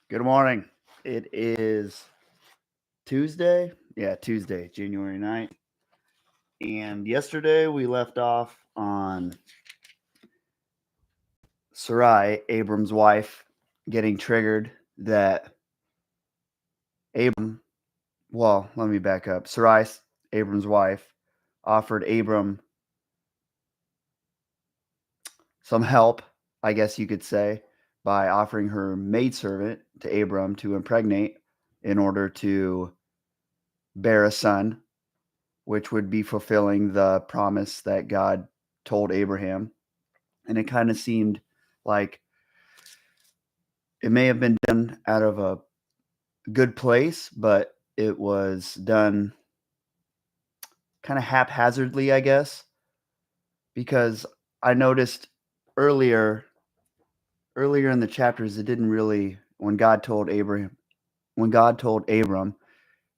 Good morning. It is Tuesday. Yeah, Tuesday, January 9th. And yesterday we left off on Sarai, Abram's wife, getting triggered that Abram, well, let me back up. Sarai, Abram's wife, offered Abram some help, I guess you could say, by offering her maidservant to Abram to impregnate in order to bear a son, which would be fulfilling the promise that God told Abraham. And it kind of seemed like it may have been done out of a good place, but it was done kind of haphazardly, I guess, because I noticed earlier earlier in the chapters it didn't really when God told Abram,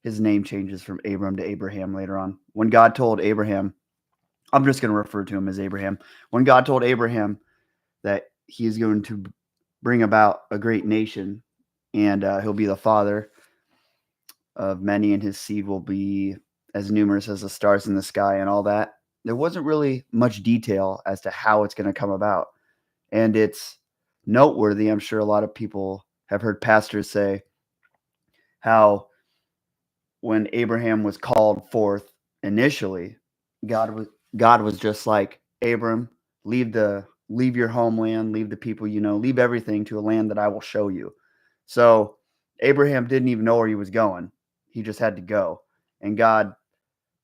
his name changes from Abram to Abraham later on. When God told Abraham, I'm just going to refer to him as Abraham. When God told Abraham that he is going to bring about a great nation, and he'll be the father of many, and his seed will be as numerous as the stars in the sky and all that. There wasn't really much detail as to how it's going to come about. And it's noteworthy. I'm sure a lot of people have heard pastors say how when Abraham was called forth initially, God was God was just like, Abram, leave your homeland, leave the people you know, leave everything to a land that I will show you. So Abraham didn't even know where he was going. He just had to go. And God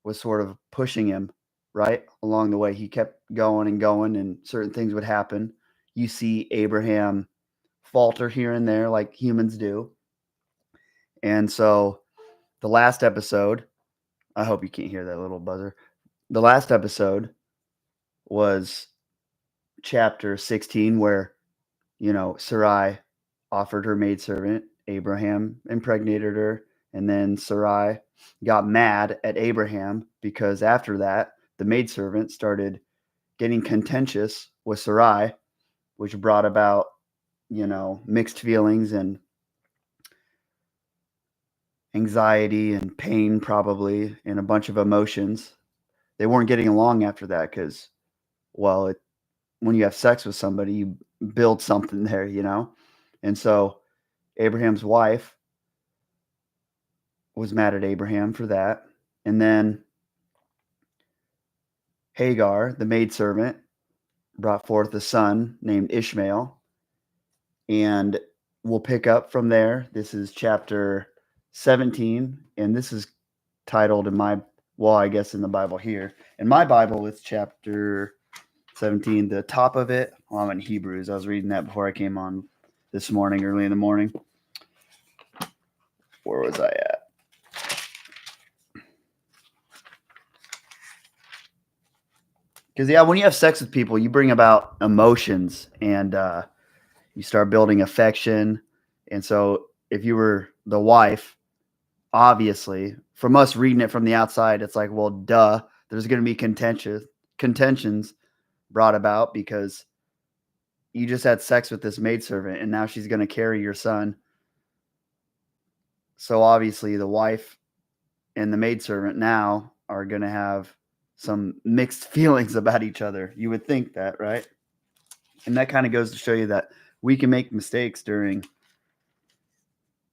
was sort of pushing him right along the way. He kept going, and certain things would happen. You see Abraham falter here and there like humans do. And so the last episode, I hope you can't hear that little buzzer. The last episode was chapter 16, where, Sarai offered her maidservant. Abraham impregnated her. And then Sarai got mad at Abraham because after that, the maidservant started getting contentious with Sarai, which brought about, mixed feelings and anxiety and pain, probably, and a bunch of emotions. They weren't getting along after that because, well, when you have sex with somebody, you build something there. And so Abraham's wife was mad at Abraham for that. And then Hagar, the maidservant, brought forth a son named Ishmael. And we'll pick up from there. This is chapter 17, and this is titled I guess in the Bible here. In my Bible, it's chapter 17. The top of it, I'm in Hebrews. I was reading that before I came on this morning, early in the morning. Where was I at? Because, when you have sex with people, you bring about emotions, and you start building affection. And so if you were the wife, obviously, from us reading it from the outside, it's like, well, duh, there's going to be contentions brought about because you just had sex with this maidservant and now she's going to carry your son. So obviously the wife and the maidservant now are going to have some mixed feelings about each other. You would think that, right? And that kind of goes to show you that we can make mistakes during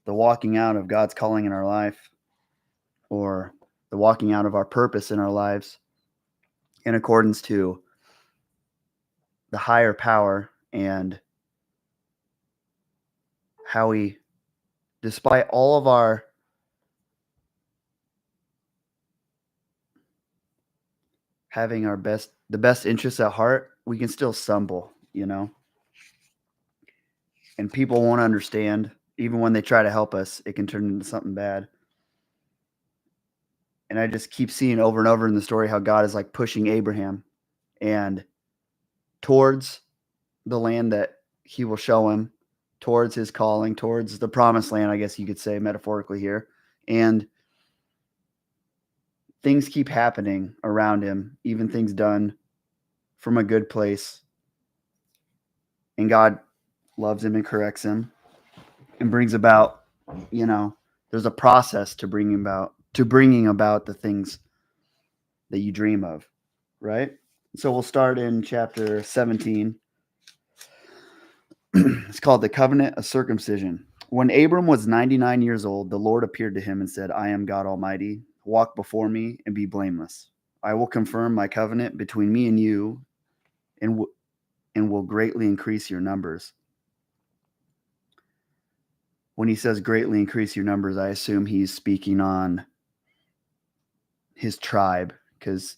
the walking out of God's calling in our life, or the walking out of our purpose in our lives in accordance to the higher power, and how we, despite all of our having the best interests at heart, we can still stumble. And people won't understand. Even when they try to help us, it can turn into something bad. And I just keep seeing over and over in the story how God is like pushing Abraham and towards the land that he will show him, towards his calling, towards the promised land, I guess you could say metaphorically here. And things keep happening around him, even things done from a good place. And God loves him and corrects him. and brings about, there's a process to bringing about the things that you dream of, right? So we'll start in chapter 17. It's called the covenant of circumcision. When Abram was 99 years old, the Lord appeared to him and said, I am God Almighty. Walk before me and be blameless. I will confirm my covenant between me and you and will greatly increase your numbers. When he says greatly increase your numbers, I assume he's speaking on his tribe, because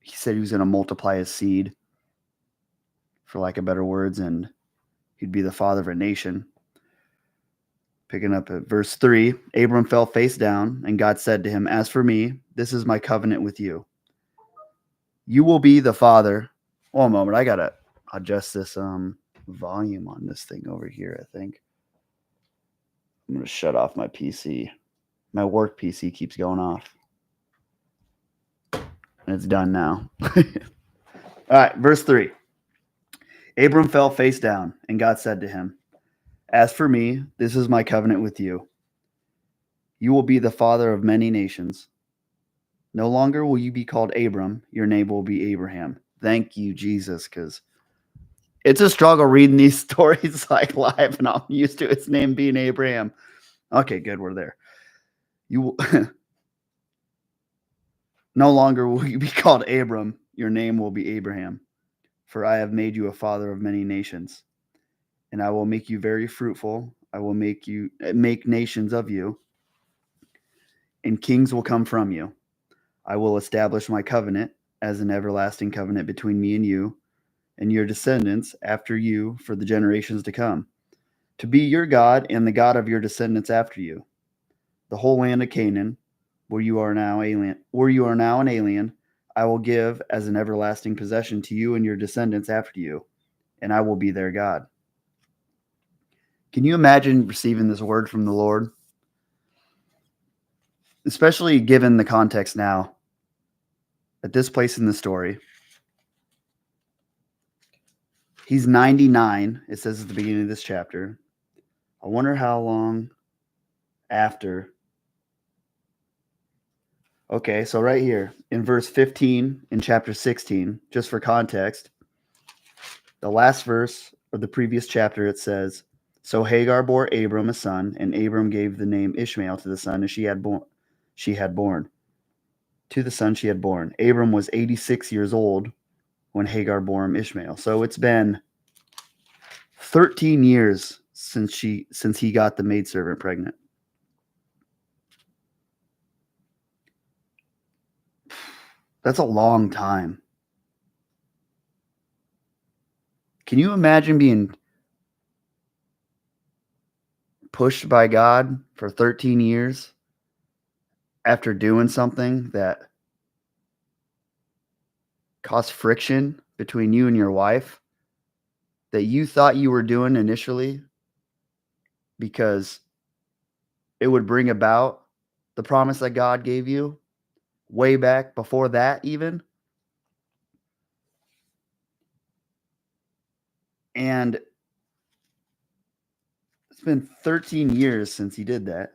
he said he was going to multiply his seed, for lack of better words, and he'd be the father of a nation. Picking up at verse 3, Abram fell face down, and God said to him, as for me, this is my covenant with you. You will be the father. One moment, I got to adjust this volume on this thing over here, I think. I'm going to shut off my PC. My work PC keeps going off. And it's done now. All right, verse 3. Abram fell face down, and God said to him, as for me, this is my covenant with you. You will be the father of many nations. No longer will you be called Abram. Your name will be Abraham. Thank you, Jesus, because it's a struggle reading these stories like live, and I'm used to its name being Abraham. Okay, good, we're there. You will no longer will you be called Abram. Your name will be Abraham, for I have made you a father of many nations. And I will make you very fruitful. I will make nations of you, and kings will come from you. I will establish my covenant as an everlasting covenant between me and you and your descendants after you for the generations to come, to be your God and the God of your descendants after you. The whole land of Canaan, where you are now an alien, I will give as an everlasting possession to you and your descendants after you, and I will be their God. Can you imagine receiving this word from the Lord? Especially given the context now, at this place in the story, he's 99, it says at the beginning of this chapter. I wonder how long after. Okay, so right here in verse 15 in chapter 16, just for context, the last verse of the previous chapter, it says, so Hagar bore Abram a son, and Abram gave the name Ishmael to the son she had born. To the son she had born. Abram was 86 years old when Hagar bore him Ishmael. So it's been 13 years since he got the maidservant pregnant. That's a long time. Can you imagine being pushed by God for 13 years after doing something that caused friction between you and your wife that you thought you were doing initially because it would bring about the promise that God gave you way back before that even? And it's been 13 years since he did that.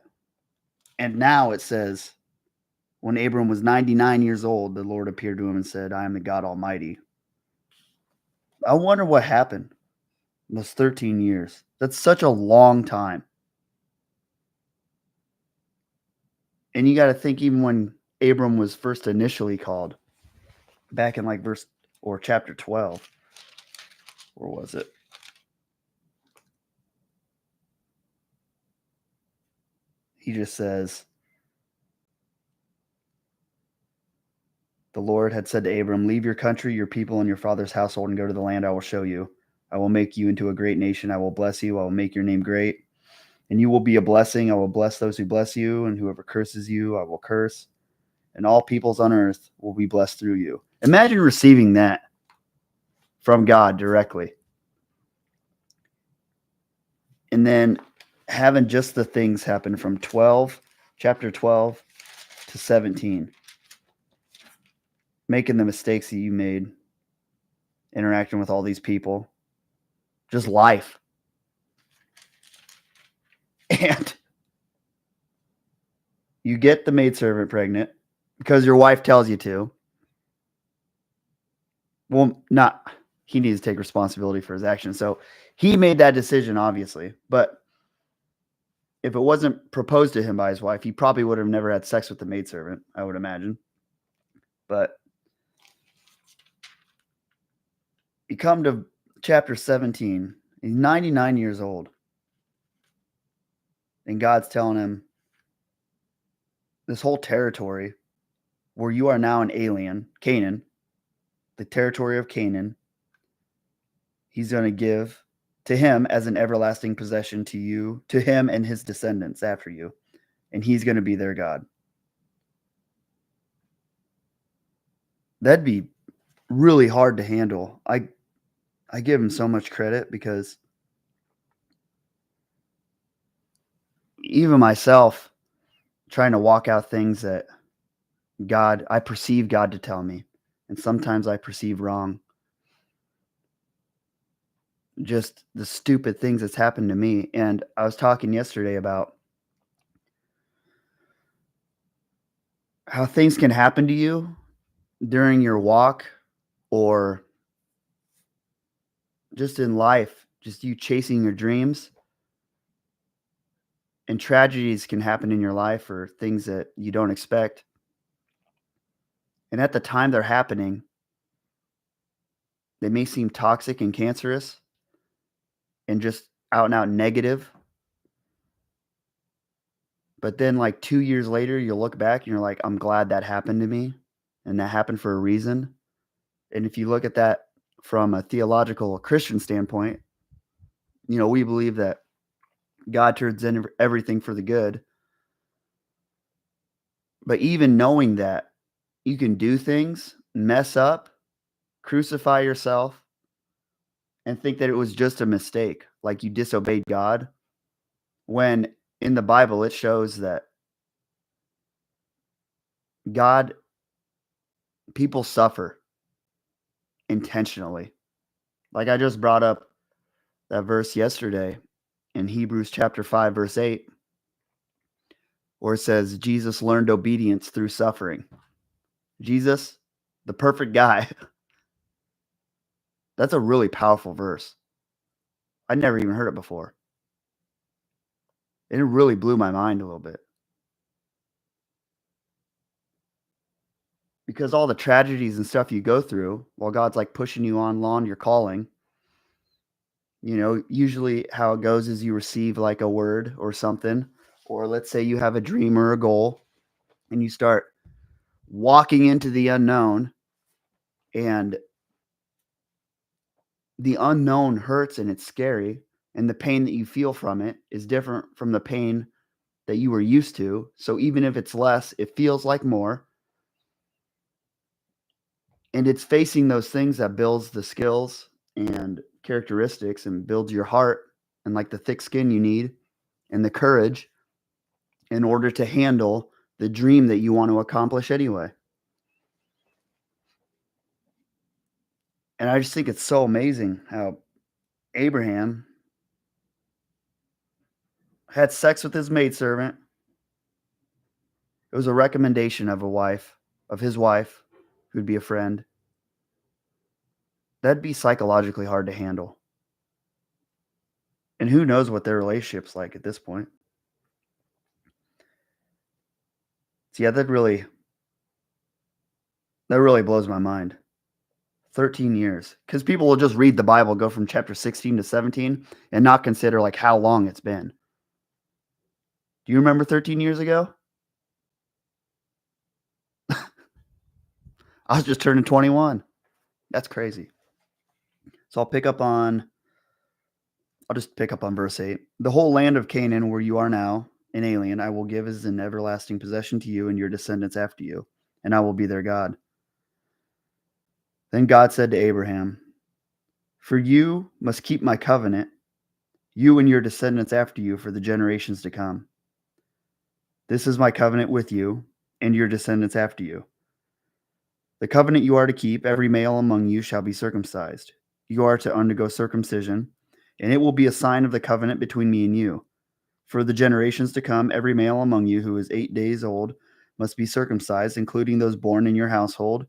And now it says, when Abram was 99 years old, the Lord appeared to him and said, I am the God Almighty. I wonder what happened in those 13 years. That's such a long time. And you got to think, even when Abram was first initially called, back in like verse or chapter 12, or was it? He just says, the Lord had said to Abram, leave your country, your people, and your father's household, and go to the land I will show you. I will make you into a great nation. I will bless you. I will make your name great, and you will be a blessing. I will bless those who bless you, and whoever curses you, I will curse. And all peoples on earth will be blessed through you. Imagine receiving that from God directly. And then having just the things happen from chapter 12 to 17. Making the mistakes that you made, interacting with all these people. Just life. And you get the maidservant pregnant because your wife tells you to. Well, not he needs to take responsibility for his actions. So he made that decision, obviously. But if it wasn't proposed to him by his wife, he probably would have never had sex with the maidservant, I would imagine. But you come to chapter 17. He's 99 years old. And God's telling him this whole territory where you are now an alien, Canaan, the territory of Canaan, he's going to give to him as an everlasting possession to you, to him and his descendants after you. And he's going to be their God. That'd be really hard to handle. I give him so much credit because even myself trying to walk out things that I perceive God to tell me, and sometimes I perceive wrong. Just the stupid things that's happened to me. And I was talking yesterday about how things can happen to you during your walk or just in life, just you chasing your dreams. And tragedies can happen in your life or things that you don't expect. And at the time they're happening, they may seem toxic and cancerous and just out and out negative. But then, like 2 years later, you'll look back and you're like, I'm glad that happened to me. And that happened for a reason. And if you look at that from a theological Christian standpoint, we believe that God turns in everything for the good. But even knowing that you can do things, mess up, crucify yourself, and think that it was just a mistake, like you disobeyed God, when in the Bible it shows that people suffer intentionally. Like I just brought up that verse yesterday in Hebrews chapter 5, verse 8, where it says, Jesus learned obedience through suffering. Jesus, the perfect guy. That's a really powerful verse. I'd never even heard it before. And it really blew my mind a little bit. Because all the tragedies and stuff you go through while God's like pushing you on your calling, usually how it goes is you receive like a word or something, or let's say you have a dream or a goal and you start walking into the unknown, and the unknown hurts and it's scary, and the pain that you feel from it is different from the pain that you were used to. So even if it's less, it feels like more. And it's facing those things that builds the skills and characteristics and builds your heart and like the thick skin you need and the courage in order to handle the dream that you want to accomplish anyway. And I just think it's so amazing how Abraham had sex with his maidservant. It was a recommendation of his wife, who'd be a friend. That'd be psychologically hard to handle. And who knows what their relationship's like at this point. So yeah, that really blows my mind. 13 years. Because people will just read the Bible, go from chapter 16 to 17, and not consider like how long it's been. Do you remember 13 years ago? I was just turning 21. That's crazy. So I'll just pick up on verse 8. The whole land of Canaan where you are now, an alien, I will give as an everlasting possession to you and your descendants after you, and I will be their God. Then God said to Abraham, for you must keep my covenant, you and your descendants after you for the generations to come. This is my covenant with you and your descendants after you. The covenant you are to keep, every male among you shall be circumcised. You are to undergo circumcision, and it will be a sign of the covenant between me and you. For the generations to come, every male among you who is 8 days old must be circumcised, including those born in your household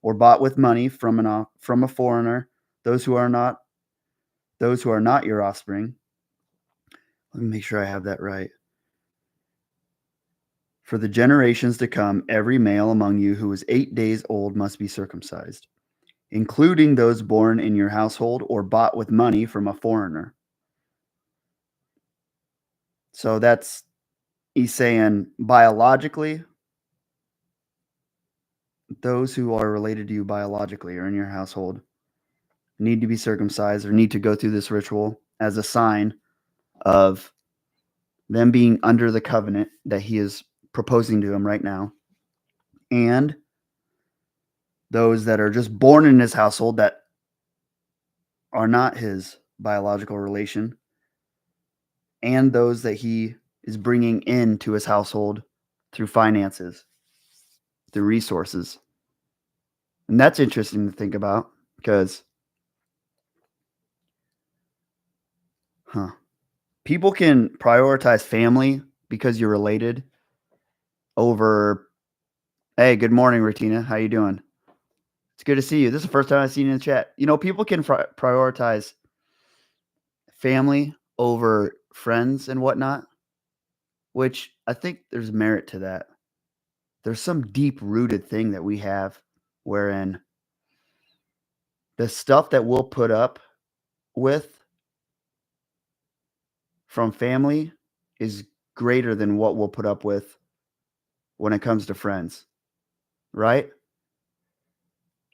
or bought with money from a foreigner, those who are not your offspring. Let me make sure I have that right. For the generations to come, every male among you who is 8 days old must be circumcised, including those born in your household or bought with money from a foreigner. So he's saying biologically, those who are related to you biologically or in your household need to be circumcised or need to go through this ritual as a sign of them being under the covenant that he is proposing to him right now. And those that are just born in his household that are not his biological relation, and those that he is bringing into his household through finances, through resources. And that's interesting to think about because, people can prioritize family because you're related over, hey, good morning, Retina. How you doing? It's good to see you. This is the first time I've seen you in the chat. People can prioritize family over friends and whatnot, which I think there's merit to that. There's some deep-rooted thing that we have wherein the stuff that we'll put up with from family is greater than what we'll put up with when it comes to friends, right?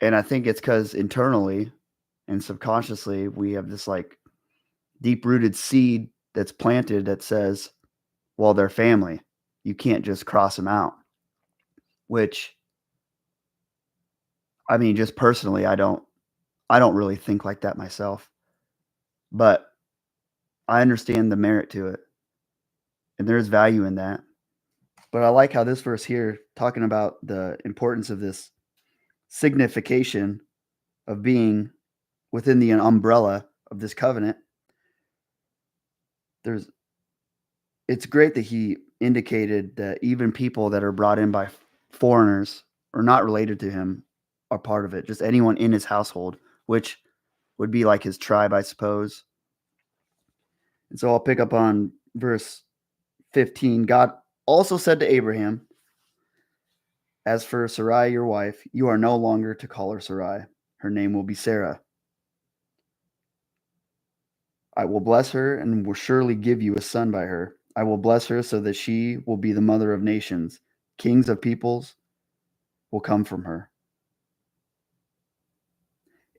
And I think it's because internally and subconsciously we have this like deep-rooted seed that's planted that says, well, they're family. You can't just cross them out. Which, I mean, just personally, I don't really think like that myself. But I understand the merit to it. And there is value in that. But I like how this verse here, talking about the importance of this signification of being within the umbrella of this covenant, it's great that he indicated that even people that are brought in by foreigners or not related to him are part of it. Just anyone in his household, which would be like his tribe, I suppose. And so I'll pick up on verse 15. God also said to Abraham, as for Sarai, your wife, you are no longer to call her Sarai. Her name will be Sarah. I will bless her and will surely give you a son by her. I will bless her so that she will be the mother of nations. Kings of peoples will come from her.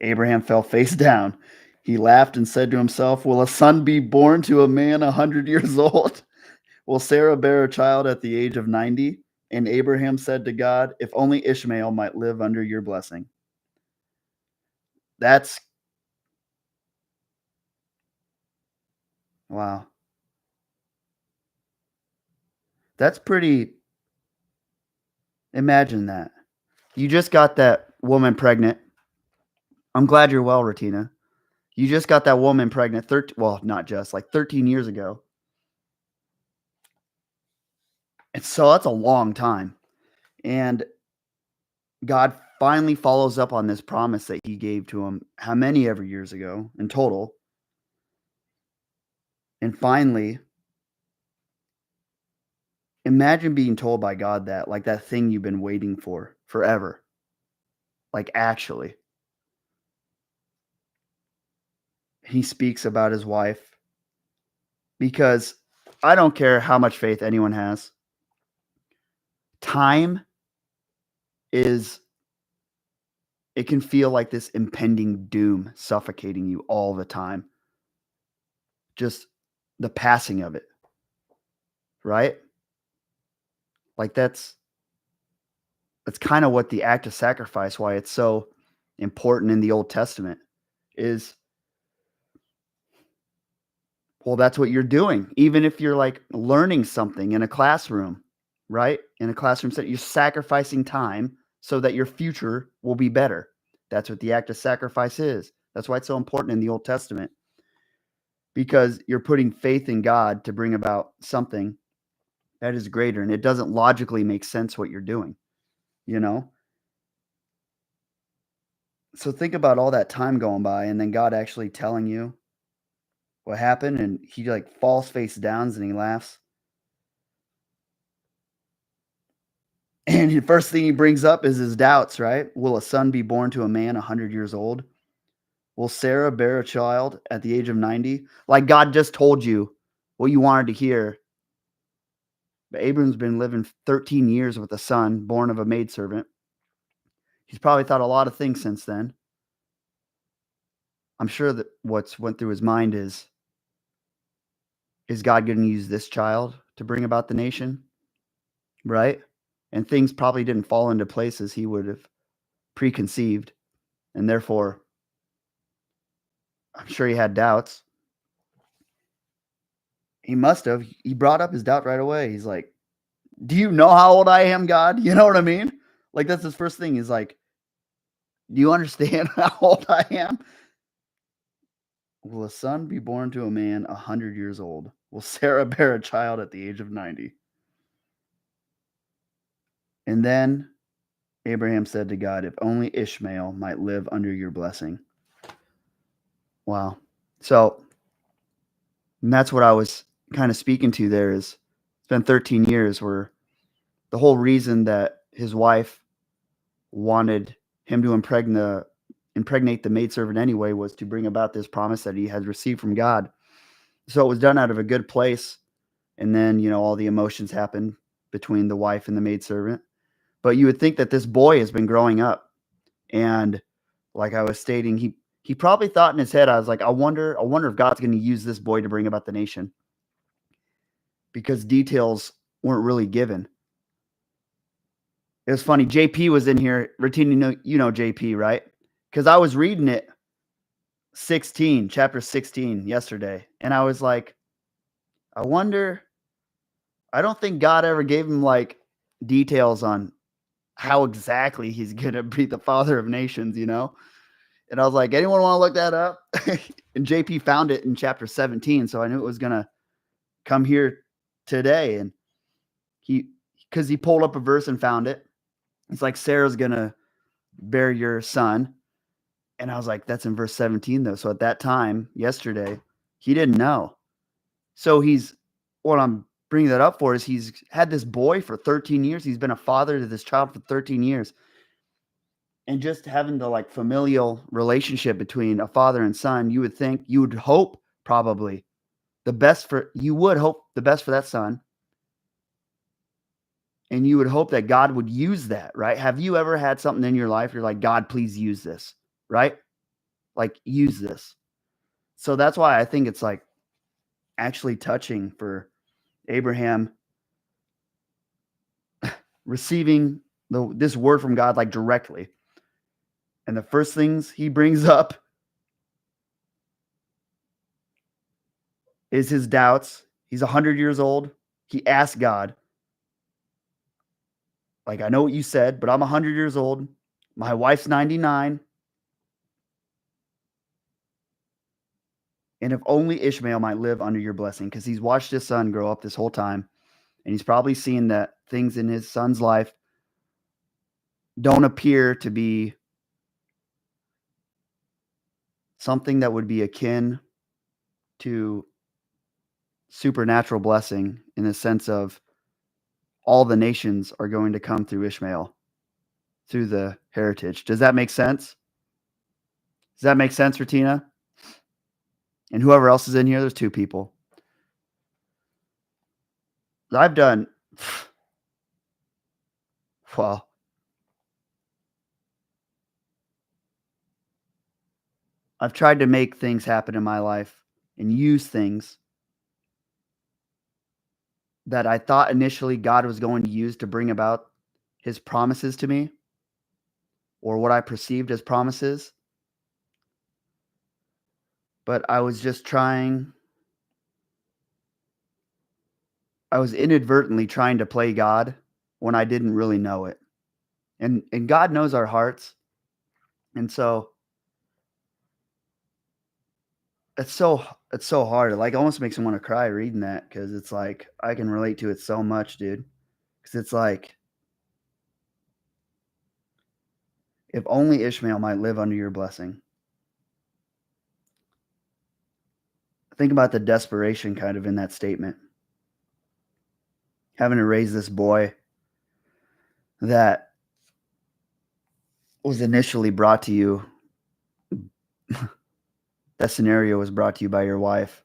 Abraham fell face down. He laughed and said to himself, will a son be born to a man 100 years old? Will Sarah bear a child at the age of 90? And Abraham said to God, if only Ishmael might live under your blessing. That's, wow. That's pretty, imagine that. You just got that woman pregnant. I'm glad you're well, Retina. You just got that woman pregnant, not just, like 13 years ago. And so that's a long time. And God finally follows up on this promise that he gave to him how many ever years ago in total. And finally, imagine being told by God that, like that thing you've been waiting for forever. Like actually. He speaks about his wife because I don't care how much faith anyone has. Time it can feel like this impending doom suffocating you all the time. Just the passing of it. Right? Like that's kind of what the act of sacrifice, why it's so important in the Old Testament is, well, that's what you're doing. Even if you're like learning something in a classroom, right? In a classroom setting, you're sacrificing time so that your future will be better. That's what the act of sacrifice is. That's why it's so important in the Old Testament. because you're putting faith in God to bring about something that is greater, and it doesn't logically make sense what you're doing, you know? So think about all that time going by and then God actually telling you what happened, and he, like, falls face downs and he laughs. And the first thing he brings up is his doubts, right? Will a son be born to a man 100 years old? Will Sarah bear a child at the age of 90? Like, God just told you what you wanted to hear. But Abram's been living 13 years with a son born of a maidservant. He's probably thought a lot of things since then. I'm sure that what's went through his mind is God going to use this child to bring about the nation? Right? And things probably didn't fall into place as he would have preconceived. And therefore, I'm sure he had doubts. He must have. He brought up his doubt right away. He's like, do you know how old I am, God? You know what I mean? Like, that's his first thing. He's like, do you understand how old I am? Will a son be born to a man 100 years old? Will Sarah bear a child at the age of 90? And then Abraham said to God, if only Ishmael might live under your blessing. Wow. So, and that's what I was kind of speaking to there is it's been 13 years where the whole reason that his wife wanted him to impregnate the maidservant anyway was to bring about this promise that he had received from God. So it was done out of a good place. And then, all the emotions happened between the wife and the maidservant. But you would think that this boy has been growing up. And like I was stating, he probably thought in his head, I was like, I wonder if God's going to use this boy to bring about the nation. Because details weren't really given. It was funny. JP was in here. Ratina, you know JP, right? Because I was reading it chapter 16 yesterday. And I was like, I don't think God ever gave him like details on how exactly he's going to be the father of nations, And I was like, anyone want to look that up? And JP found it in chapter 17. So I knew it was going to come here today. And because he pulled up a verse and found it. It's like, Sarah's going to bear your son. And I was like, that's in verse 17 though. So at that time, yesterday, he didn't know. So what I'm bringing that up for is he's had this boy for 13 years. He's been a father to this child for 13 years. And just having the like familial relationship between a father and son, you would hope probably you would hope the best for that son. And you would hope that God would use that, right? Have you ever had something in your life you're like, God, please use this, right? Like, use this. So that's why I think it's like actually touching for Abraham receiving this word from God like directly. And the first things he brings up is his doubts. He's 100 years old. He asked God, like, I know what you said, but I'm 100 years old. My wife's 99. And if only Ishmael might live under your blessing, because he's watched his son grow up this whole time. And he's probably seen that things in his son's life don't appear to be something that would be akin to supernatural blessing in the sense of all the nations are going to come through Ishmael, through the heritage. Does that make sense? Does that make sense, Ratina? And whoever else is in here, there's two people. I've done, well, I've tried to make things happen in my life and use things that I thought initially God was going to use to bring about his promises to me, or what I perceived as promises. But I was inadvertently trying to play God when I didn't really know it. And God knows our hearts. And so it's it's so hard. It like almost makes me want to cry reading that because it's like I can relate to it so much, dude. Because it's like if only Ishmael might live under your blessing. Think about the desperation kind of in that statement. Having to raise this boy that was initially brought to you. That scenario was brought to you by your wife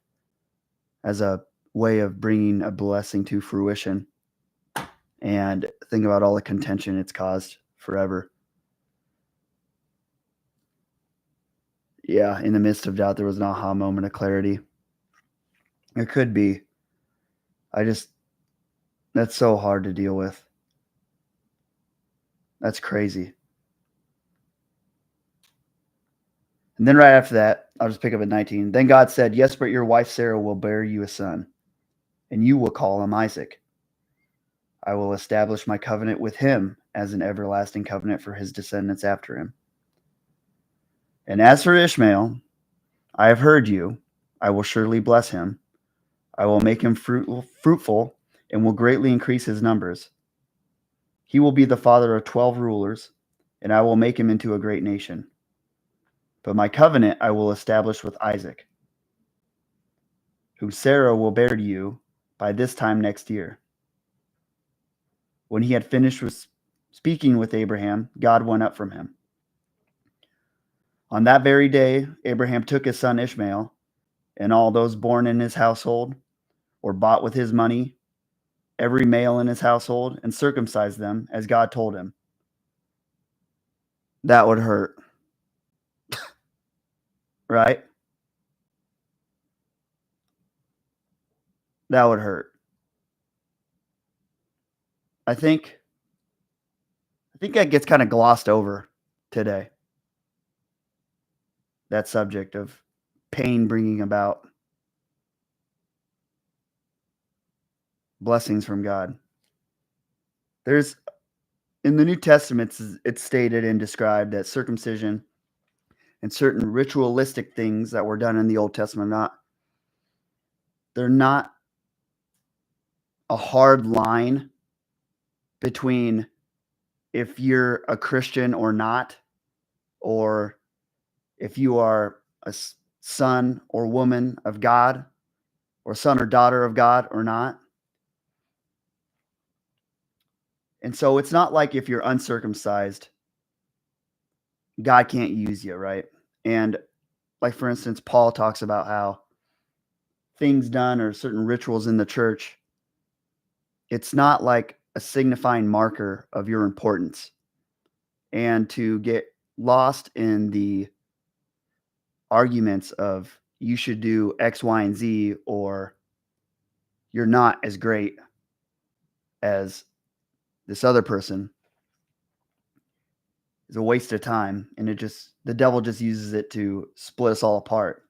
as a way of bringing a blessing to fruition. And think about all the contention it's caused forever. Yeah, in the midst of doubt, there was an aha moment of clarity. It could be. That's so hard to deal with. That's crazy. And then right after that, I'll just pick up at 19. Then God said, yes, but your wife Sarah will bear you a son, and you will call him Isaac. I will establish my covenant with him as an everlasting covenant for his descendants after him. And as for Ishmael, I have heard you. I will surely bless him. I will make him fruitful and will greatly increase his numbers. He will be the father of 12 rulers, and I will make him into a great nation. But my covenant I will establish with Isaac, whom Sarah will bear to you by this time next year. When he had finished speaking with Abraham, God went up from him. On that very day, Abraham took his son Ishmael and all those born in his household or bought with his money, every male in his household, and circumcised them as God told him. That would hurt. Right? That would hurt. I think that gets kind of glossed over today. That subject of pain bringing about blessings from God. There's in the New Testament, it's stated and described that circumcision and certain ritualistic things that were done in the Old Testament they're not a hard line between if you're a Christian or not, or if you are a son or woman of God, or son or daughter of God or not. And so it's not like if you're uncircumcised, God can't use you, right? And like, for instance, Paul talks about how things done or certain rituals in the church, it's not like a signifying marker of your importance. And to get lost in the arguments of you should do X, Y, and Z, or you're not as great as this other person is a waste of time. And the devil just uses it to split us all apart.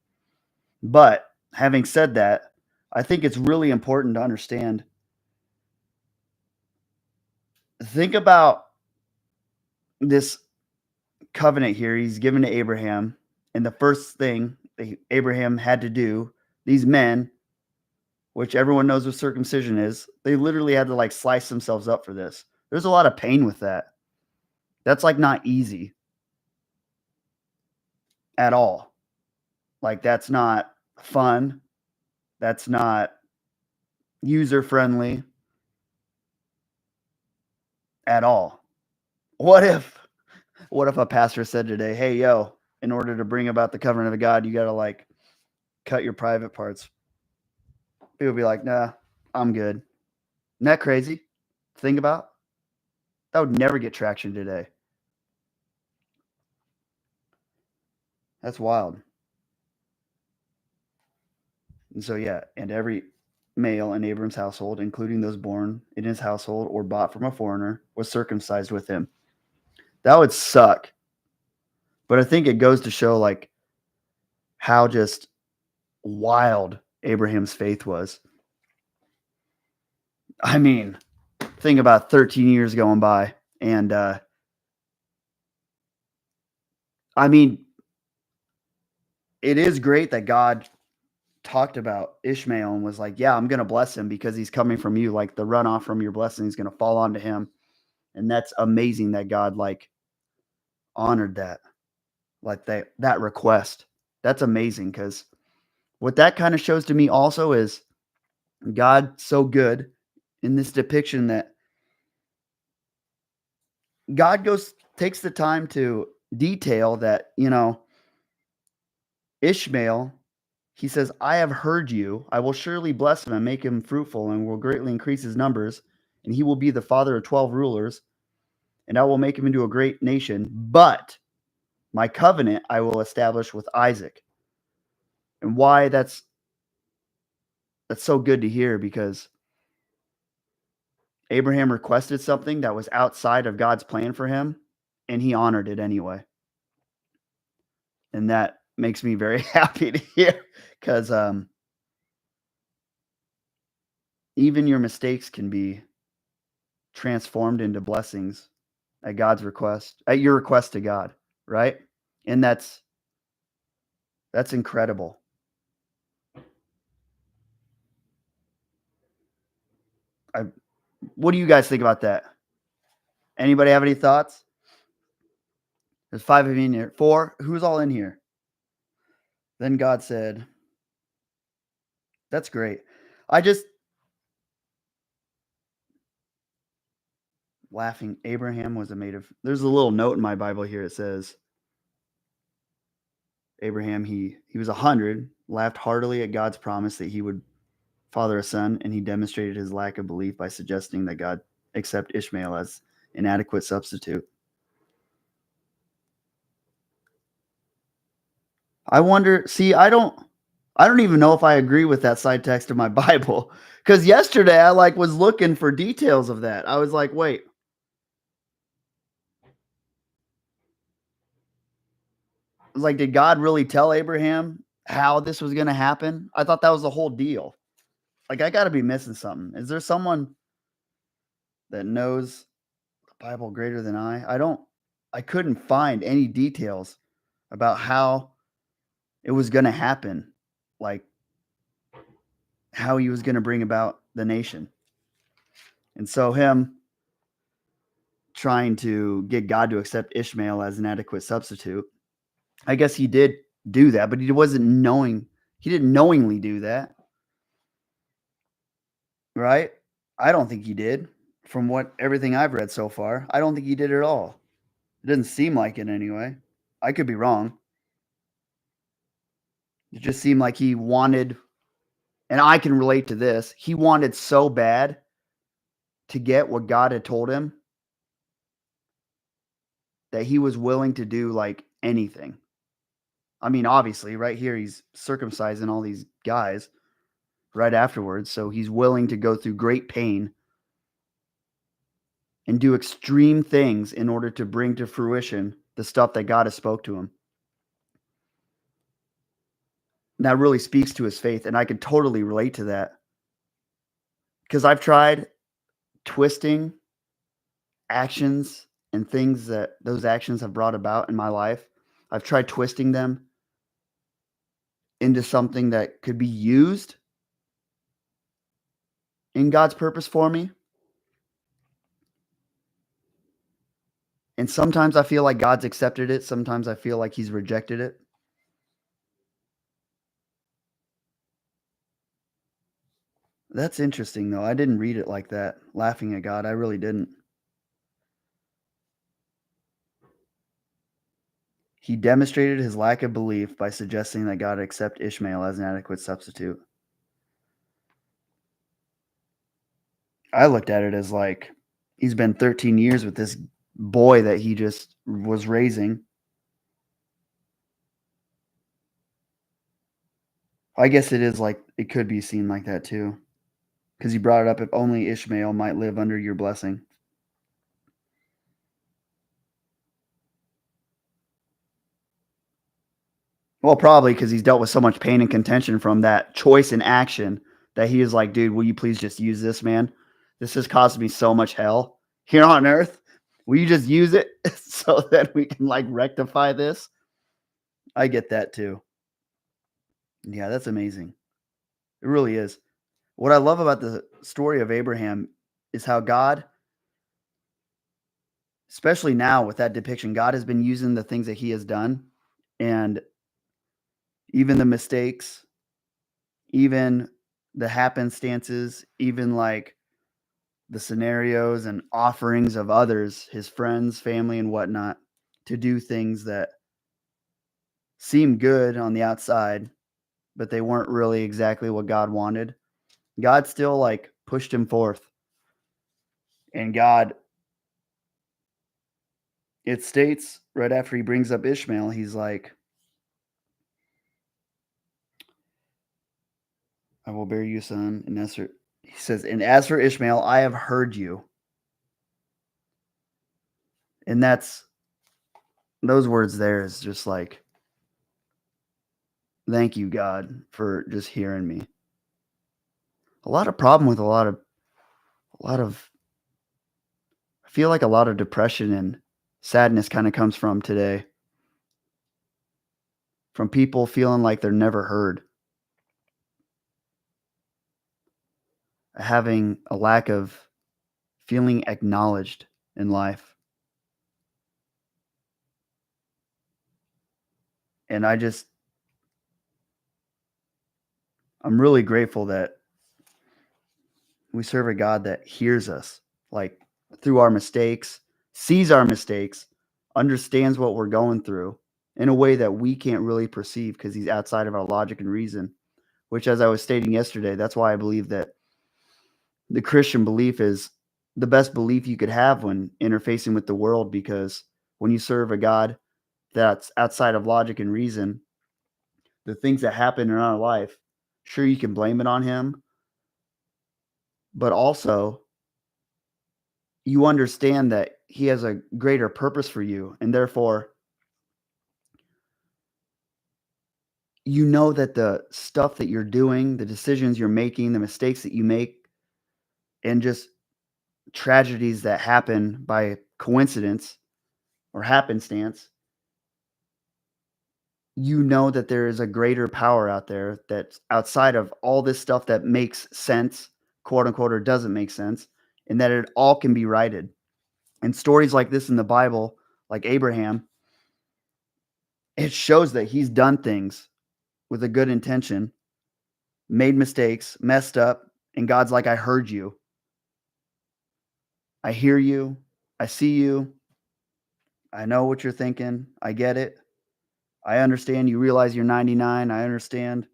But having said that, I think it's really important to understand. Think about this covenant here he's given to Abraham. And the first thing that Abraham had to do, these men, which everyone knows what circumcision is, they literally had to like slice themselves up for this. There's a lot of pain with that. That's like not easy at all. Like, that's not fun. That's not user friendly at all. What if a pastor said today, hey, yo, in order to bring about the covenant of God, you got to like cut your private parts? People would be like, nah, I'm good. Isn't that crazy to think about? That would never get traction today. That's wild. And so, yeah, and every male in Abram's household, including those born in his household or bought from a foreigner, was circumcised with him. That would suck. But I think it goes to show like how just wild Abraham's faith was. I mean, think about 13 years going by. And I mean, it is great that God talked about Ishmael and was like, yeah, I'm going to bless him because he's coming from you. Like the runoff from your blessing is going to fall onto him. And that's amazing that God like honored that, like that request. That's amazing because what that kind of shows to me also is God so good in this depiction that God takes the time to detail that, Ishmael, he says, I have heard you. I will surely bless him and make him fruitful and will greatly increase his numbers. And he will be the father of 12 rulers. And I will make him into a great nation. But my covenant I will establish with Isaac. And why that's so good to hear, because Abraham requested something that was outside of God's plan for him, and he honored it anyway. And that makes me very happy to hear, because even your mistakes can be transformed into blessings at God's request, at your request to God, right? And that's incredible. What do you guys think about that? Anybody have any thoughts? There's 5 of you in here. 4. Who's all in here? Then God said, that's great. Laughing, Abraham was a mate of, there's a little note in my Bible here. It says, Abraham, he was 100, laughed heartily at God's promise that he would father a son, and he demonstrated his lack of belief by suggesting that God accept Ishmael as an adequate substitute. I wonder, see, I don't even know if I agree with that side text of my Bible, because yesterday I was looking for details of that. I was like, wait, did God really tell Abraham how this was going to happen? I thought that was the whole deal. I got to be missing something. Is there someone that knows the Bible greater than I? I couldn't find any details about how it was going to happen, like how he was going to bring about the nation. And so him trying to get God to accept Ishmael as an adequate substitute, I guess he did do that, but he didn't knowingly do that. Right? I don't think he did. From everything I've read so far, I don't think he did at all. It doesn't seem like it anyway. I could be wrong. It just seemed like he wanted, and I can relate to this, he wanted so bad to get what God had told him that he was willing to do anything. I mean, obviously, right here, he's circumcising all these guys right afterwards. So he's willing to go through great pain and do extreme things in order to bring to fruition the stuff that God has spoke to him. That really speaks to his faith, and I can totally relate to that. Because I've tried twisting actions and things that those actions have brought about in my life. I've tried twisting them into something that could be used in God's purpose for me. And sometimes I feel like God's accepted it. Sometimes I feel like he's rejected it. That's interesting, though. I didn't read it like that, laughing at God. I really didn't. He demonstrated his lack of belief by suggesting that God accept Ishmael as an adequate substitute. I looked at it as he's been 13 years with this boy that he just was raising. I guess it is it could be seen like that too. Because he brought it up, if only Ishmael might live under your blessing. Well, probably because he's dealt with so much pain and contention from that choice and action that he is like, dude, will you please just use this, man? This has caused me so much hell here on earth. Will you just use it so that we can rectify this? I get that too. Yeah, that's amazing. It really is. What I love about the story of Abraham is how God, especially now with that depiction, God has been using the things that he has done and even the mistakes, even the happenstances, even like the scenarios and offerings of others, his friends, family, and whatnot, to do things that seem good on the outside, but they weren't really exactly what God wanted. God still like pushed him forth. And God, it states right after he brings up Ishmael, he's like, I will bear you a son. And he says, and as for Ishmael, I have heard you. And that's those words there is just like, thank you, God, for just hearing me. A lot of problem with I feel like a lot of depression and sadness kind of comes from today, from people feeling like they're never heard, having a lack of feeling acknowledged in life. And I'm really grateful that we serve a God that hears us, like through our mistakes, sees our mistakes, understands what we're going through in a way that we can't really perceive because he's outside of our logic and reason, which, as I was stating yesterday, that's why I believe that the Christian belief is the best belief you could have when interfacing with the world, because when you serve a God that's outside of logic and reason, the things that happen in our life, sure, you can blame it on him, but also you understand that he has a greater purpose for you. And therefore, you know that the stuff that you're doing, the decisions you're making, the mistakes that you make, and just tragedies that happen by coincidence or happenstance, you know that there is a greater power out there that's outside of all this stuff that makes sense, quote unquote, or doesn't make sense, and that it all can be righted. And stories like this in the Bible, like Abraham, it shows that he's done things with a good intention, made mistakes, messed up, and God's like, I heard you. I hear you. I see you. I know what you're thinking. I get it. I understand. You realize you're 99. I understand.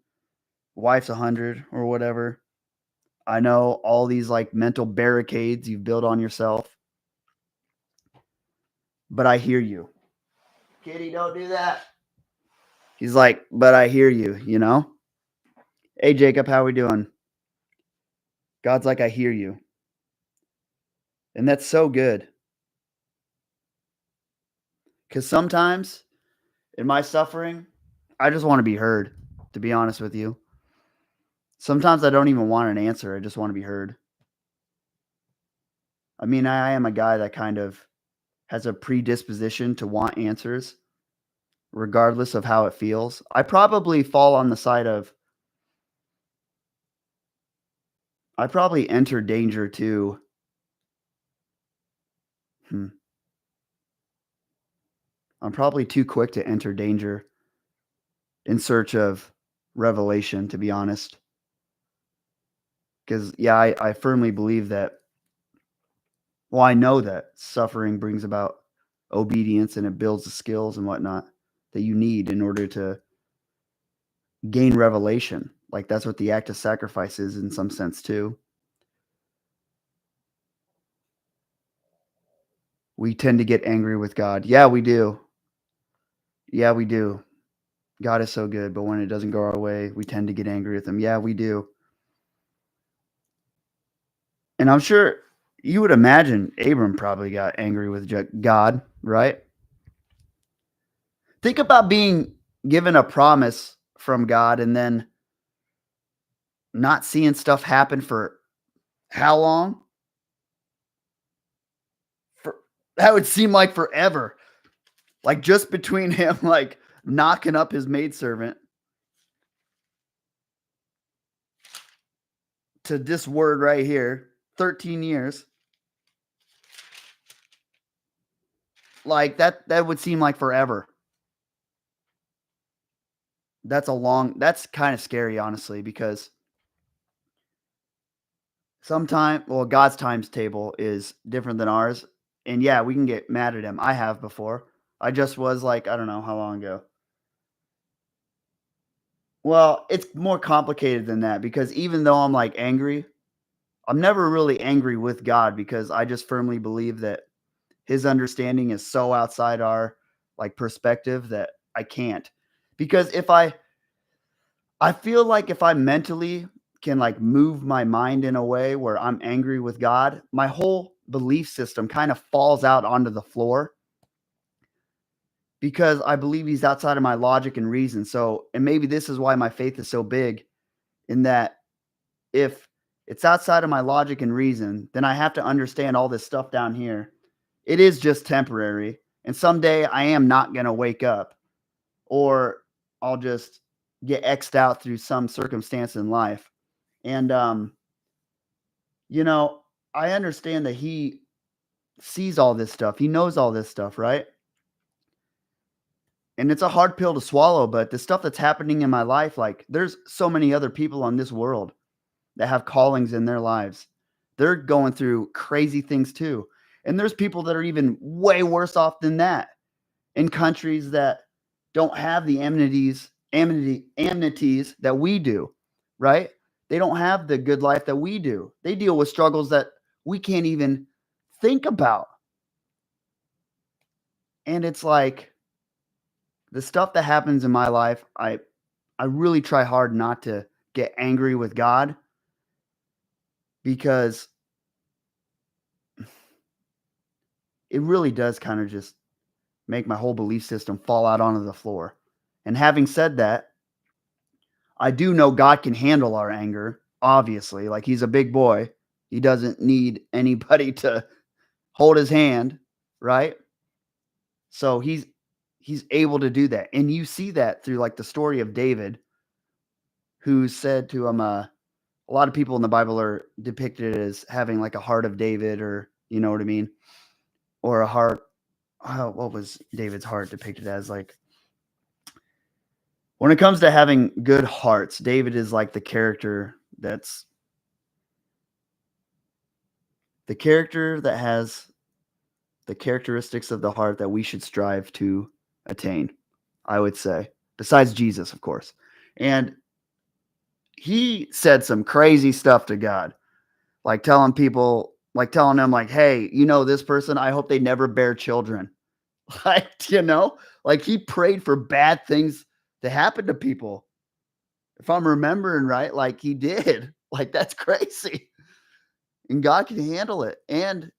Wife's 100 or whatever. I know all these like mental barricades you've built on yourself, but I hear you. Kitty, don't do that. He's like, but I hear you, you know? Hey, Jacob, how we doing? God's like, I hear you. And that's so good. Because sometimes in my suffering, I just want to be heard, to be honest with you. Sometimes I don't even want an answer. I just want to be heard. I mean, I am a guy that kind of has a predisposition to want answers, regardless of how it feels. I probably fall on the side of, I probably enter danger too. I'm probably too quick to enter danger in search of revelation, to be honest. Because, yeah, I firmly believe that, well, I know that suffering brings about obedience and it builds the skills and whatnot that you need in order to gain revelation. Like, that's what the act of sacrifice is in some sense, too. We tend to get angry with God. Yeah, we do. Yeah, we do. God is so good, but when it doesn't go our way, we tend to get angry with him. Yeah, we do. And I'm sure you would imagine Abram probably got angry with God, right? Think about being given a promise from God and then not seeing stuff happen for how long? For that would seem like forever. Like just between him like knocking up his maidservant to this word right here, 13 years. Like that would seem like forever. That's kind of scary, honestly, because God's times table is different than ours. And yeah, we can get mad at him. I have before. I just was like, I don't know how long ago. Well, it's more complicated than that because even though I'm like angry, I'm never really angry with God because I just firmly believe that his understanding is so outside our like perspective that I can't. Because I feel like if I mentally can like move my mind in a way where I'm angry with God, my whole belief system kind of falls out onto the floor because I believe he's outside of my logic and reason. So, and maybe this is why my faith is so big in that if it's outside of my logic and reason, then I have to understand all this stuff down here. It is just temporary. And someday I am not going to wake up or I'll just get X'd out through some circumstance in life. And, you know, I understand that he sees all this stuff. He knows all this stuff, right? And it's a hard pill to swallow, but the stuff that's happening in my life, like there's so many other people on this world that have callings in their lives. They're going through crazy things too. And there's people that are even way worse off than that in countries that don't have the amenities that we do, right? They don't have the good life that we do. They deal with struggles that we can't even think about. And it's like the stuff that happens in my life, I really try hard not to get angry with God because it really does kind of just make my whole belief system fall out onto the floor. And having said that, I do know God can handle our anger, obviously. Like he's a big boy. He doesn't need anybody to hold his hand, right? So he's able to do that. And you see that through like the story of David, who said to him, a lot of people in the Bible are depicted as having like a heart of David, or you know what I mean? Or a heart. What was David's heart depicted as? Like when it comes to having good hearts, David is like the character that has the characteristics of the heart that we should strive to attain, I would say, besides Jesus, of course. And he said some crazy stuff to God, like telling them, like, hey, you know, this person, I hope they never bear children. Like, you know, like he prayed for bad things to happen to people. If I'm remembering right, like he did. Like, that's crazy. And God can handle it. And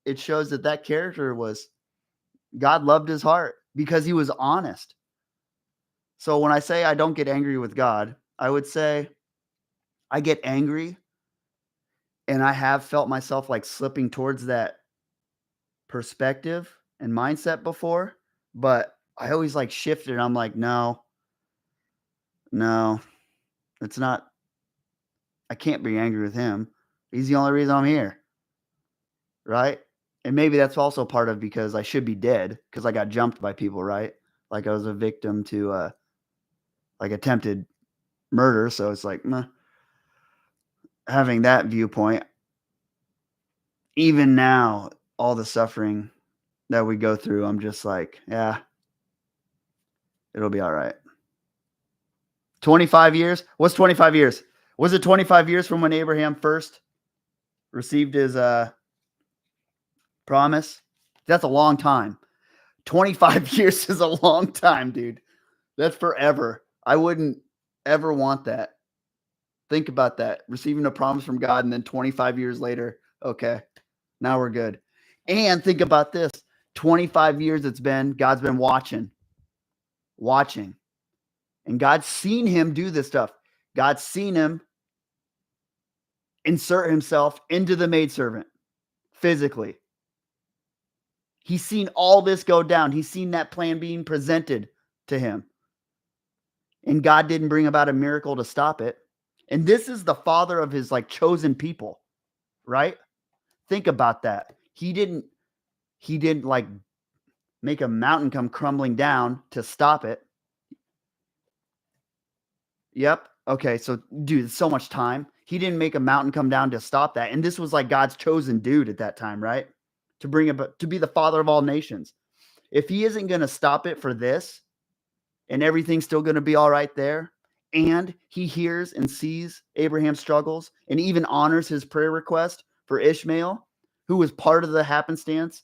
it shows that character God loved his heart because he was honest. So when I say I don't get angry with God, I would say I get angry and I have felt myself like slipping towards that perspective and mindset before, but I always like shifted. I'm like, no, it's not. I can't be angry with him. He's the only reason I'm here. Right. And maybe that's also part of because I should be dead because I got jumped by people, right? Like I was a victim to like attempted murder. So it's like, meh. Having that viewpoint, even now, all the suffering that we go through, I'm just like, yeah, it'll be all right. 25 years? What's 25 years? Was it 25 years from when Abraham first received his promise? That's a long time. 25 years is a long time, dude. That's forever. I wouldn't ever want that. Think about that. Receiving a promise from God and then 25 years later, okay, now we're good. And think about this. 25 years God's been watching. And God's seen him do this stuff. God's seen him insert himself into the maidservant physically. He's seen all this go down. He's seen that plan being presented to him. And God didn't bring about a miracle to stop it. And this is the father of his like chosen people, right? Think about that. He didn't like make a mountain come crumbling down to stop it. Yep. Okay, so dude, so much time. He didn't make a mountain come down to stop that. And this was like God's chosen dude at that time, right? To bring it to be the father of all nations. If he isn't going to stop it for this and everything's still going to be all right there, and he hears and sees Abraham's struggles and even honors his prayer request for Ishmael, who was part of the happenstance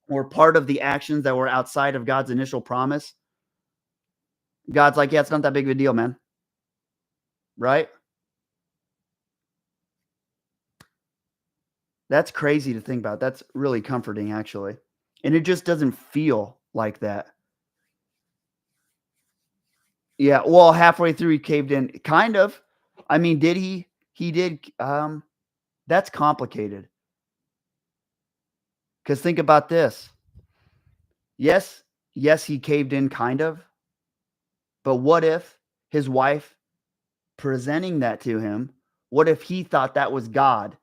or part of the actions that were outside of God's initial promise, God's like, yeah, it's not that big of a deal, man. Right? That's crazy to think about. That's really comforting, actually. And it just doesn't feel like that. Yeah, well, halfway through he caved in. Kind of. I mean, did he? He did. That's complicated. Because think about this. Yes, he caved in, kind of. But what if his wife presenting that to him, what if he thought that was God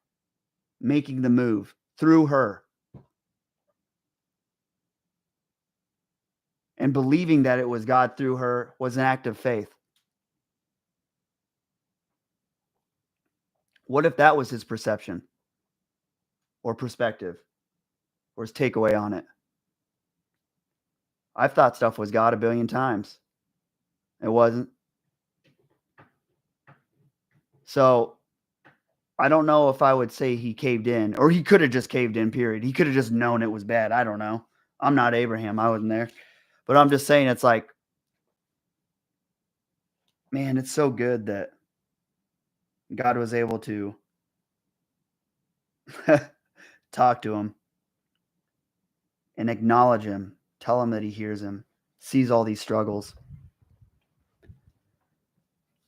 making the move through her? And believing that it was God through her was an act of faith. What if that was his perception or perspective or his takeaway on it? I've thought stuff was God a billion times. It wasn't. So I don't know if I would say he caved in, or he could have just caved in, period. He could have just known it was bad. I don't know. I'm not Abraham. I wasn't there. But I'm just saying, it's like, man, it's so good that God was able to talk to him and acknowledge him, tell him that he hears him, sees all these struggles,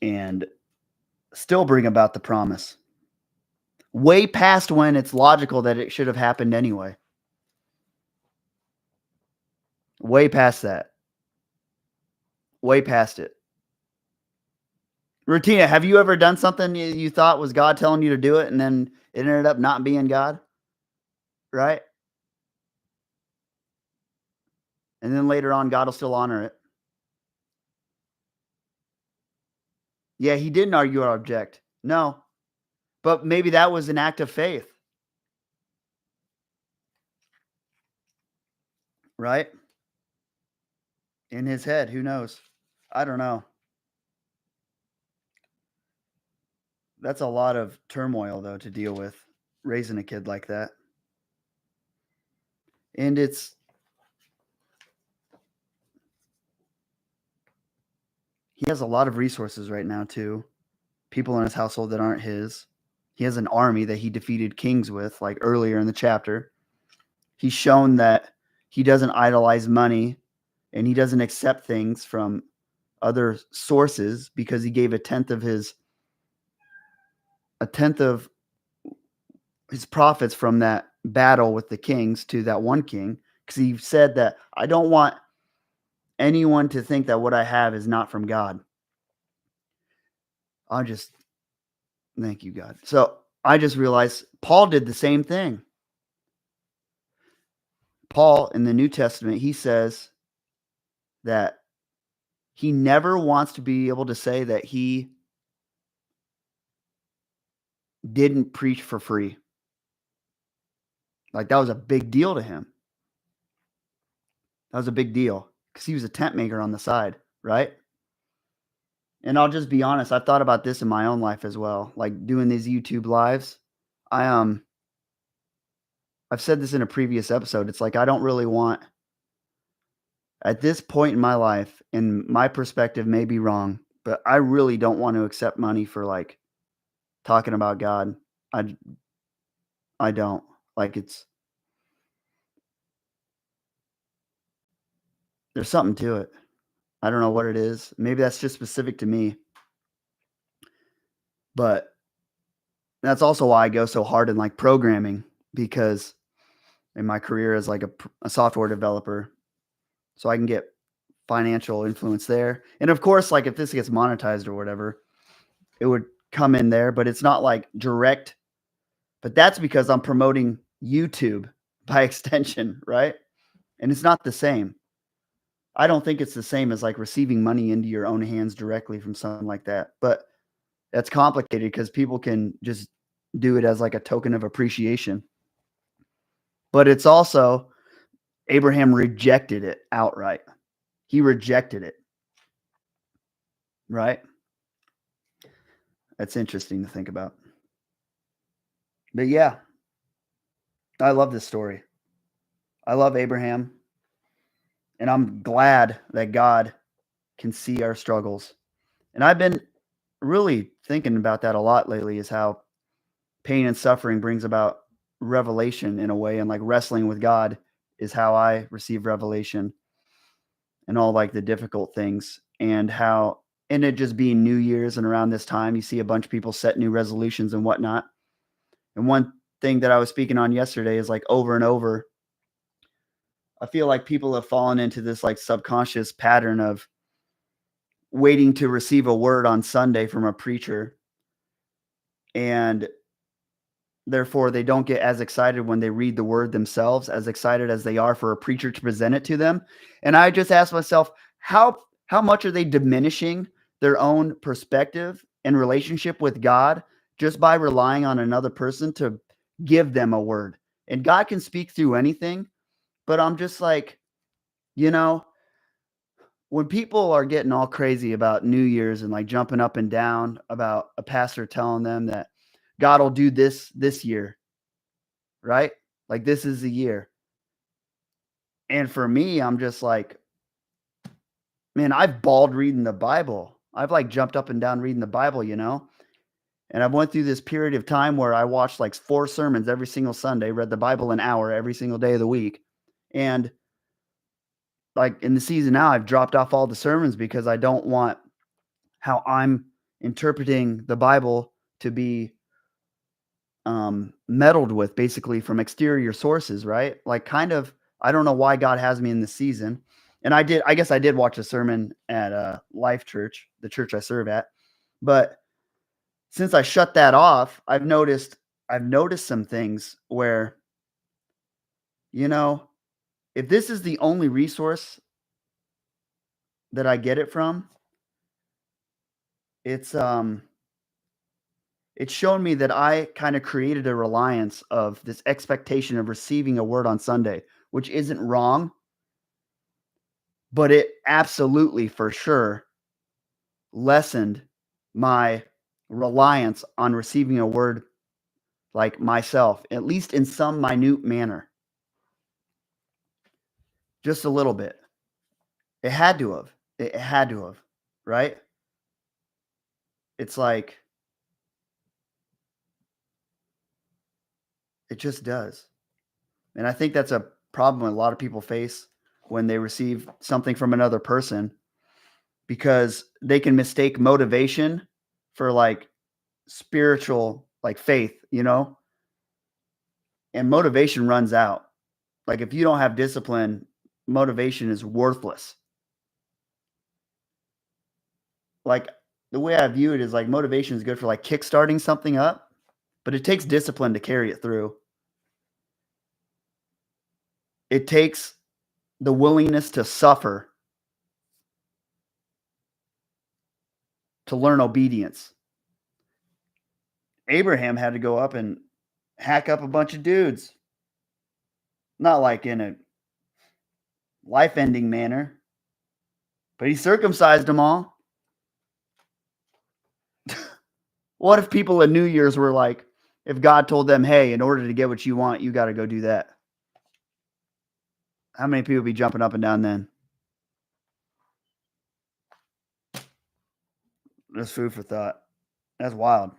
and still bring about the promise. Way past when it's logical that it should have happened anyway. Way past that. Way past it. Rutina, have you ever done something you thought was God telling you to do it and then it ended up not being God? Right? And then later on, God will still honor it. Yeah, he didn't argue or object. No. But maybe that was an act of faith. Right? In his head. Who knows? I don't know. That's a lot of turmoil, though, to deal with, raising a kid like that. And he has a lot of resources right now, too. People in his household that aren't his. He has an army that he defeated kings with, like earlier in the chapter. He's shown that he doesn't idolize money and he doesn't accept things from other sources because he gave a tenth of his profits from that battle with the kings to that one king, because he said that I don't want anyone to think that what I have is not from God. Thank you, God. So I just realized Paul did the same thing. Paul in the New Testament, he says that he never wants to be able to say that he didn't preach for free. Like, that was a big deal to him. That was a big deal because he was a tent maker on the side, right? And I'll just be honest, I've thought about this in my own life as well. Like doing these YouTube lives. I've said this in a previous episode. It's like I don't really want, at this point in my life, and my perspective may be wrong, but I really don't want to accept money for like talking about God. I don't. Like, there's something to it. I don't know what it is. Maybe that's just specific to me. But that's also why I go so hard in like programming, because in my career as like a software developer, so I can get financial influence there. And of course, like if this gets monetized or whatever, it would come in there, but it's not like direct. But that's because I'm promoting YouTube by extension, right? And it's not the same. I don't think it's the same as like receiving money into your own hands directly from something like that. But that's complicated because people can just do it as like a token of appreciation. But it's also Abraham rejected it outright. He rejected it. Right? That's interesting to think about. But yeah, I love this story. I love Abraham. And I'm glad that God can see our struggles. And I've been really thinking about that a lot lately, is how pain and suffering brings about revelation in a way. And like wrestling with God is how I receive revelation and all like the difficult things. And how, and it just being New Year's and around this time, you see a bunch of people set new resolutions and whatnot. And one thing that I was speaking on yesterday is like over and over, I feel like people have fallen into this like subconscious pattern of waiting to receive a word on Sunday from a preacher. And therefore they don't get as excited when they read the word themselves, as excited as they are for a preacher to present it to them. And I just ask myself, how much are they diminishing their own perspective and relationship with God just by relying on another person to give them a word? And God can speak through anything, but I'm just like, you know, when people are getting all crazy about New Year's and like jumping up and down about a pastor telling them that God will do this year, right? Like this is the year. And for me, I'm just like, man, I've bawled reading the Bible. I've like jumped up and down reading the Bible, you know? And I went through this period of time where I watched like 4 sermons every single Sunday, read the Bible an hour every single day of the week. And like in the season now, I've dropped off all the sermons because I don't want how I'm interpreting the Bible to be meddled with basically from exterior sources, right? Like kind of, I don't know why God has me in this season. And I guess I did watch a sermon at Life Church, the church I serve at. But since I shut that off, I've noticed some things where, you know, if this is the only resource that I get it from, it's shown me that I kind of created a reliance of this expectation of receiving a word on Sunday, which isn't wrong, but it absolutely for sure lessened my reliance on receiving a word like myself, at least in some minute manner. Just a little bit. It had to have. It had to have, right? It's like, it just does. And I think that's a problem a lot of people face when they receive something from another person, because they can mistake motivation for like spiritual, like faith, you know? And motivation runs out. Like if you don't have discipline, motivation is worthless. Like the way I view it is like motivation is good for like kickstarting something up, but it takes discipline to carry it through. It takes the willingness to suffer to learn obedience. Abraham had to go up and hack up a bunch of dudes. Not like in a life-ending manner, but he circumcised them all. What if people at New Year's were like, if God told them, hey, in order to get what you want, you got to go do that? How many people would be jumping up and down then? That's food for thought. That's wild.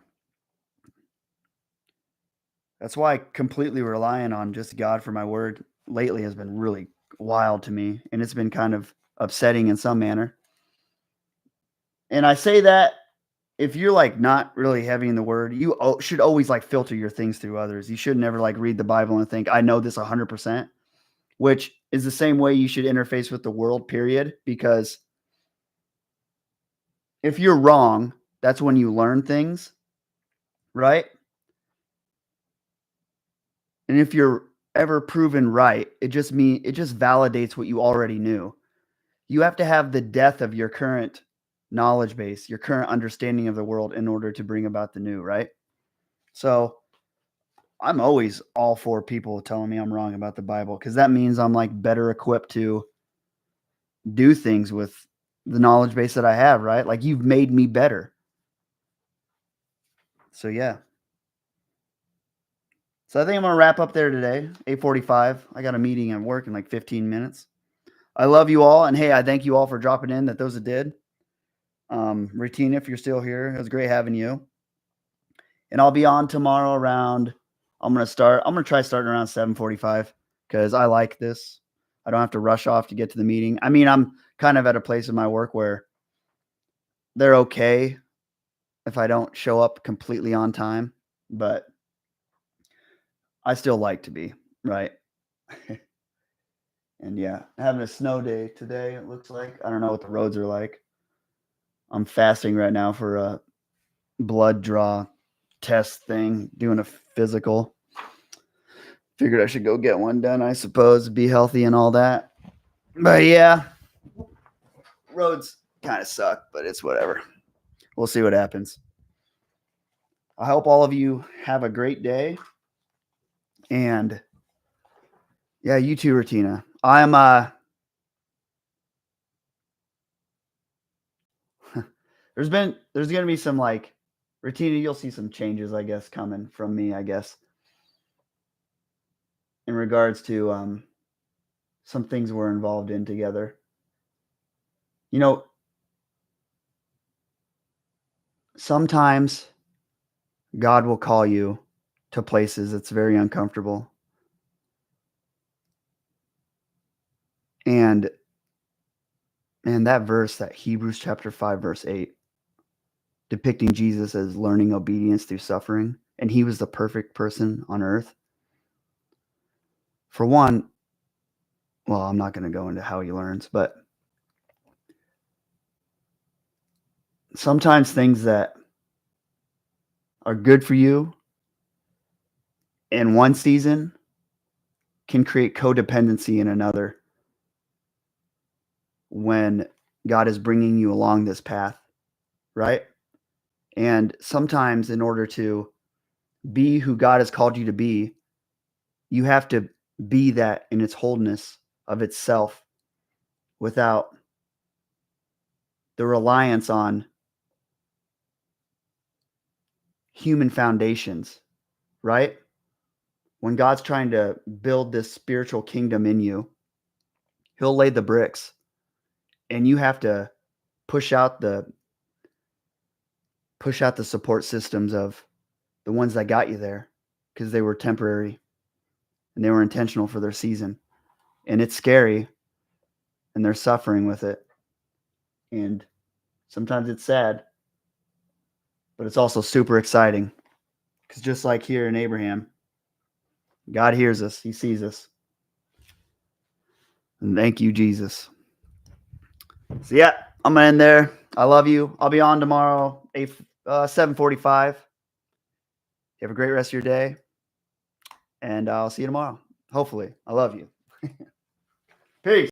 That's why completely relying on just God for my word lately has been really wild to me. And it's been kind of upsetting in some manner. And I say that if you're like not really heavy in the word, you should always like filter your things through others. You should never like read the Bible and think, I know this 100%, which is the same way you should interface with the world, period. Because if you're wrong, that's when you learn things. right? And if you're ever proven right, it just validates what you already knew. You have to have the death of your current knowledge base, your current understanding of the world in order to bring about the new, right? So I'm always all for people telling me I'm wrong about the Bible because that means I'm like better equipped to do things with the knowledge base that I have, right? Like you've made me better. So yeah. So I think I'm gonna wrap up there today. 8:45. I got a meeting at work in like 15 minutes. I love you all, and hey, I thank you all for dropping in. That those that did. Retina, if you're still here, it was great having you. And I'll be on tomorrow around. I'm gonna try starting around 7:45 because I like this. I don't have to rush off to get to the meeting. I mean, I'm kind of at a place in my work where they're okay if I don't show up completely on time, but I still like to be, right? And yeah, having a snow day today, it looks like. I don't know what the roads are like. I'm fasting right now for a blood draw test thing, doing a physical. Figured I should go get one done, I suppose, be healthy and all that. But yeah, roads kind of suck, but it's whatever. We'll see what happens. I hope all of you have a great day. And yeah, you too, Retina. I'm there's gonna be some like Retina, you'll see some changes, I guess, coming from me, I guess. In regards to some things we're involved in together. You know, sometimes God will call you to places that's very uncomfortable. And that verse, that Hebrews chapter 5, verse 8, depicting Jesus as learning obedience through suffering, and he was the perfect person on earth. For one, well, I'm not going to go into how he learns, but sometimes things that are good for you in one season can create codependency in another when God is bringing you along this path, right? And sometimes in order to be who God has called you to be, you have to be that in its wholeness of itself without the reliance on human foundations, right? When God's trying to build this spiritual kingdom in you, he'll lay the bricks and you have to push out the support systems of the ones that got you there because they were temporary and they were intentional for their season. And it's scary and they're suffering with it. And sometimes it's sad, but it's also super exciting because just like here in Abraham, God hears us, he sees us. And thank you, Jesus. So yeah, I'm gonna end there. I love you. I'll be on tomorrow, 7:45. You have a great rest of your day, and I'll see you tomorrow. Hopefully, I love you. Peace.